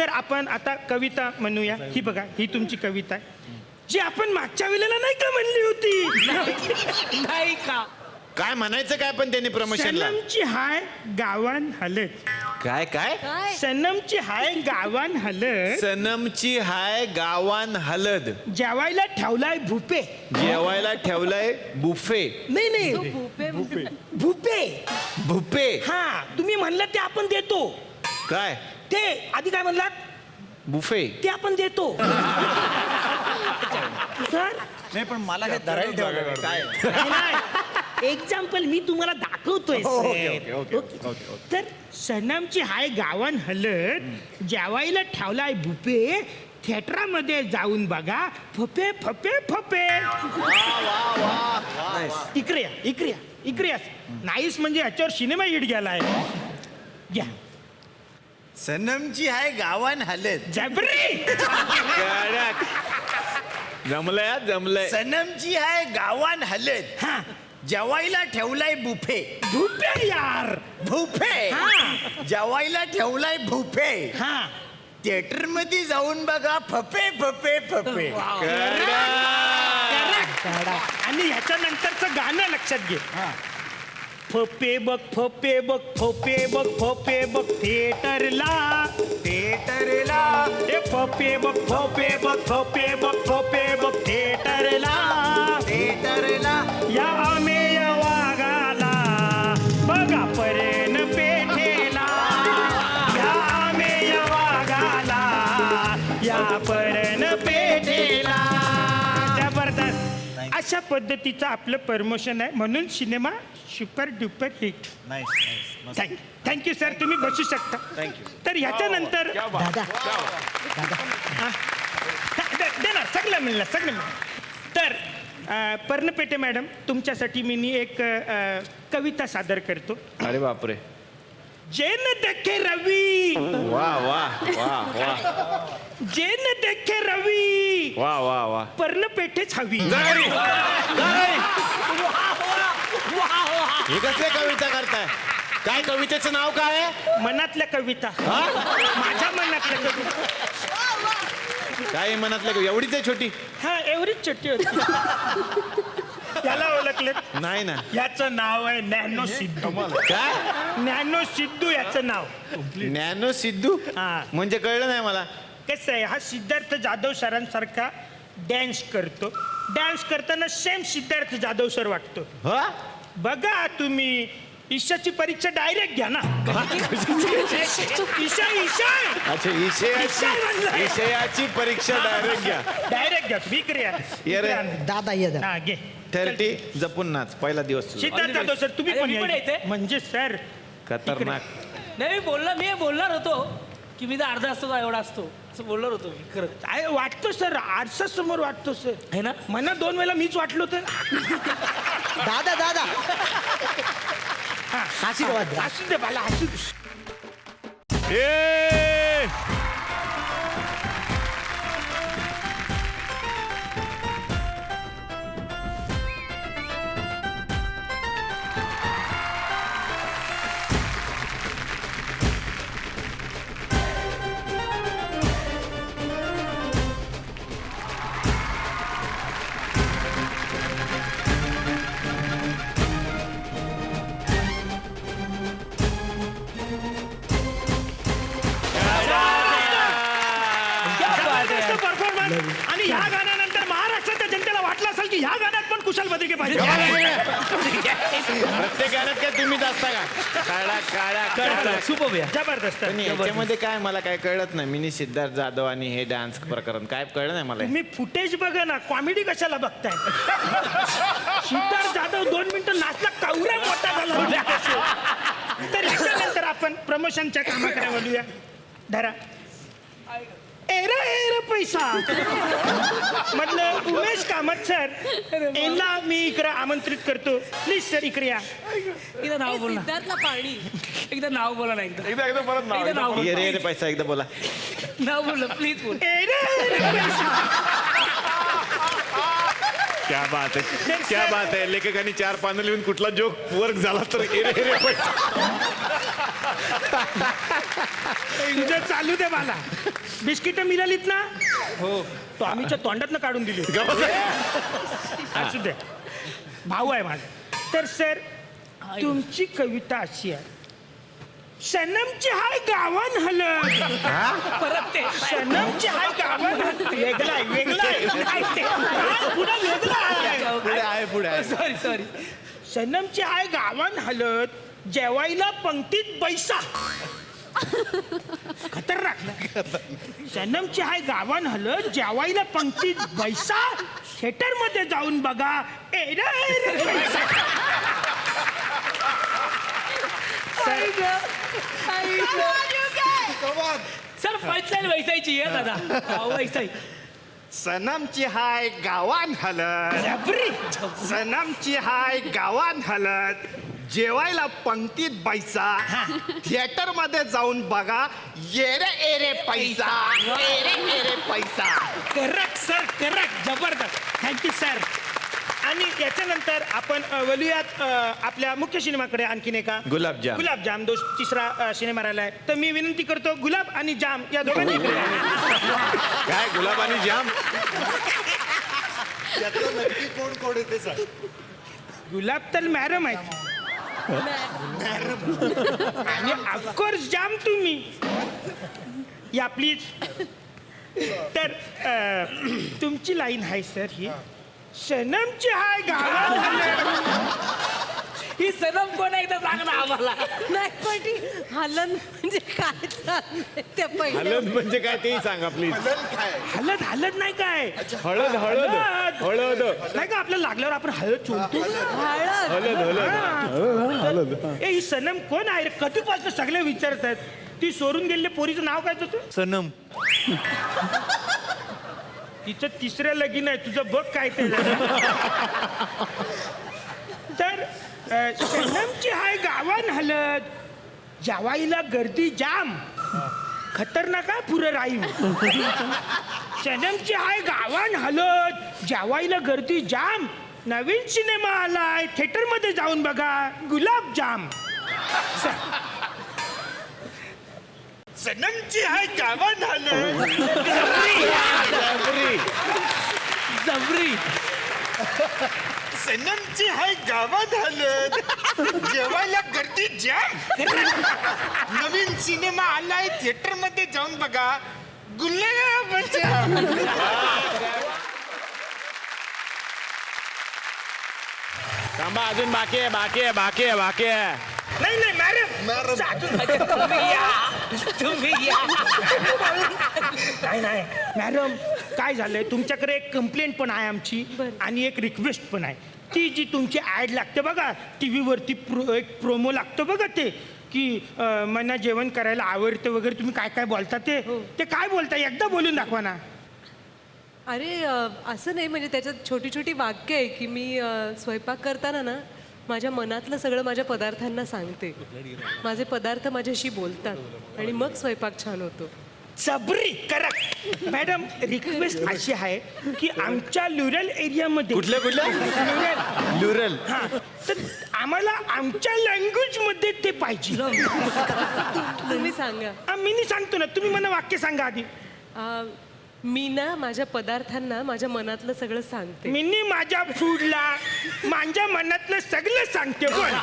तर आपण आता कविता म्हणूया. ही बघा, ही तुमची कविता आहे जी आपण मागच्या वेळेला नाही का म्हणली होती. नाही का? काय म्हणायचं काय पण त्यांनी प्रमोशनला? सनमची हाय गावान हलत. काय काय? सनमची हाय गावान हलत. सनमची हाय गावान हलद. जेवायला ठेवलाय भुपे. जेवायला ठेवलाय बुफे. नाही नाही, भुपे. भुपे. हा, तुम्ही म्हणलं ते आपण देतो. काय ते आधी काय म्हणलात? बुफे. ते आपण देतो. सर नाही पण मला हे धरायला ठेवलं काय? एक्झाम्पल मी तुम्हाला दाखवतोय सर. तर सनमची हाय गावान हलत, जेवायला ठेवलाय भुपे, थिएटरामध्ये जाऊन बघा फपे फपे फपे. इकडे या, इकडे या, इकडे या. नाहीस म्हणजे याच्यावर सिनेमा हिट गेलाय. घ्या. सनमची आहे गावान हलत. जबरी. जमलंय जमलंय. सनमची आहे गावान हलत, हा, जेवायला ठेवलाय बुफे. भुपे यार. भुफे. हा. जेवायला ठेवलाय बुफे, हा, थिएटर मध्ये जाऊन बघा फपे फपे फपे. आणि ह्याच्या नंतरचं गाणं लक्षात घे. फपे बघ फपे बघ फपे बघ फपे बघ थिएटरला. थिएटरला ए फपे बघ फपे बघ फपे बघ फपे बघ थिएटरला. थिएटरला या अमेय वाघाला बघा परेन पेठेला. या अमेय वाघाला या परेन पेठेला. जबरदस्त. अशा पद्धतीचं आपलं प्रमोशन आहे, म्हणून cinema super duper hit. Thank you sir, तुम्ही बसू शकता. तर ह्याच्यानंतर देणार सगळं मिळणार, सगळं मिळणार. तर पर्णपेटे मॅडम, तुमच्यासाठी मी एक कविता सादर करतो. अरे बापरे. जेन देखे रवी. वा वा वा वा. जेन देखे रवी वा वा वा. पर्णपेठेच हवी. हे कसले कविता करताय? काय कवितेचं नाव काय आहे? मनातल्या कविता. माझ्या मनातल्या कविता. काय मनातल्या कविता? एवढीच आहे छोटी? हा, एवढीच छोटी होती. त्याला ओळखले नाही ना. याचं नाव आहे नॅनो सिद्धू. काय? नॅनो सिद्धू याचं नाव. नॅनो सिद्धू? हा. म्हणजे कळलं नाही मला. कसं आहे, हा सिद्धार्थ जाधव सरांसारखा डॅन्स करतो. डॅन्स करताना सेम सिद्धार्थ जाधव सर वाटतो. हा? बघा तुम्ही ईशाची परीक्षा डायरेक्ट घ्या ना. ईशा ईशा अच्छा, विषयाची परीक्षा डायरेक्ट घ्या. डायरेक्ट घ्या. विक्री ये रे. दादा ये दादा. हा, घे. 30 जपून नाच. पहिला दिवस तुझा. सिद्धार्थ जाधव सर, तुम्ही अरे, पण मी पण यायचे. यायचंय? म्हणजे सर खतरनाक. नाही, मी बोलणार होतो की मी तर अर्धा असतो का एवढा असतो असं बोलणार होतो मी. खरं काय वाटतो सर, आरसा समोर वाटतो सर. आहे ना? मना 2 वेळा मीच वाटलो तर. दादा दादा आशीर्वाद द्या. असू दे मला, असू दे. ए! परफॉर्मन्स. आणि ह्या गाण्यानंतर महाराष्ट्राच्या जनतेला वाटलं असेल की ह्या गाण्यात पण कुशल बद्रिके पाहिजे. प्रत्येक गाण्यात काय तुम्हीच असता का? काळा सुपर जबरदस्त. याच्यामध्ये काय मला काय कळत नाही. मिनी सिद्धार्थ जाधव आणि हे डान्स प्रकरण काय कळलं नाही मला. तुम्ही फुटेज बघा ना, कॉमेडी कशाला बघताय? सिद्धार्थ जाधव 2 मिनिटं नाचला, कवरा मोठा झाला. तर याच्यानंतर आपण प्रमोशनच्या कामाकडे वळूया. धरा. एरा एरा पैसा म्हटलं उमेश कामत सर यांना मी इकडे आमंत्रित करतो. प्लीज सर इकडे या. एकदा नाव बोल ना. सिद्धार्थला पाणी. एकदा नाव बोला ना. एकदा एकदा परत एकदा नाव बोल. ये रे पैसा एकदा बोला. नाव बोल प्लीज बोल. एरा एरा पैसा. क्या बात आहे, क्या बात आहे. लेखकांनी 4 पानं लिहून कुठला जोक वर्क झाला तर पैसा. तुझं चालू दे मला. बिस्किट मिळालीत ना? हो. तो आम्हीच्या तोंडातनं काढून दिली. असू दे, भाऊ आहे माझा. तर सर, तुमची कविता अशी आहे. सनमची हाय गावान हलत. परत ते सनमची हाय गावान हलत. वेगळा आहे, वेगळा आहे. काय ते? काय पुढं वेगळा आहे. पुढे आहे सॉरी सनमची हाय गावान हलत, जेवायला पंक्तीत बैसा. खतरनाक. सनमची हाय गावान हलत, जेवायला पंक्तीत बैसा. थिएटर मध्ये जाऊन बघा. सर पंचलाईन वैसायची आहे दादा. वैसाई. सनमची हाय गावान हलत. जबरी. सनमची हाय गावान हलत, जेवायला पंक्तीत बैसा. थिएटर मध्ये जाऊन बघा. Yere Yere Paisa, Yere Yere Paisa. Correct sir, correct. जबरदस्त. Thank you sir. आणि याच्यानंतर आपण बोलूयात आपल्या मुख्य सिनेमाकडे. आणखीन एका गुलाबजाम. गुलाबजाम तिसरा सिनेमा राहिलाय. तर मी विनंती करतो, गुलाब आणि जाम या दोघांनी इकडे या. काय गुलाब आणि जाम? यातलं नक्की कोण कोण येते सांग. गुलाब तर मॅडम आहे आणि ऑफकोर्स जाम तुम्ही. या प्लीज. तर तुमची लाईन आहे सर ही. सनमची हाय गावात हलत. ही सनम कोण आहे एकदा सांग ना आम्हाला. नाही पण ती हलन म्हणजे काय चाललंय त्या पहिले हळद म्हणजे काय तेही सांगा प्लीज. हलत हलत नाही काय. हळद हळद हळद नाही का आपल्याला लागल्यावर आपण हळद चोळतो. हळद हळद हळद. ए, ही सनम कोण आहे रे? कधीपासून सगळे विचारत आहेत. ती सोडून गेलेल्या पोरीचं नाव काय तुझं? सनम. तिचं तिसऱ्या लगीन आहे. तुझं बघ काय ते. तर सनमची हाय गावान हलत, जेवायला गर्दी जाम. खतरनाक आहे पुरं राहील. सनमची हाय गावान हलत, जेवायला गर्दी जाम. नवीन सिनेमा आलाय, थिएटर मध्ये जाऊन बघा. गुलाबजाम. सनमची हाय गावान हलत, जबरी. सनमची हाय गावात हलत, जेवायला गर्दी जाम. नवीन सिनेमा आलाय, थिएटर मध्ये जाऊन बघा. गुलाबजाम. थांबा, अजून बाकी आहे, बाकी आहे, बाकी आहे, बाकी आहे. नाही नाही मॅडम. तुम्ही या. नाही नाही मॅडम, काय झालंय, तुमच्याकडे एक कंप्लेंट पण आहे आमची आणि एक रिक्वेस्ट पण आहे. ती जी तुमची ॲड लागते बघा टी व्हीवरती, एक प्रोमो लागतो बघा ते की मला जेवण करायला आवडतं वगैरे, तुम्ही काय काय बोलता ते काय बोलता? एकदा बोलून दाखवा ना. अरे असं नाही, म्हणजे त्याच्यात छोटी छोटी वाक्य आहे की मी स्वयंपाक करताना ना माझ्या मनातलं सगळं माझ्या पदार्थांना सांगते. माझे पदार्थ माझ्याशी बोलतात आणि मग स्वयंपाक छान होतो. सबरी. Correct madam. रिक्वेस्ट अशी आहे की आमच्या रुरल एरियामध्ये. कुठल्या लुरल. हा, तर आम्हाला आमच्या लँग्वेज मध्ये ते पाहिजे. तुम्ही सांगा. मी नाही सांगतो ना, तुम्ही मला वाक्य सांगा आधी. मी ना माझ्या पदार्थांना माझ्या मनातलं सगळं सांगते. मी माझ्या फूडला माझ्या मनातलं सगळं सांगते. पण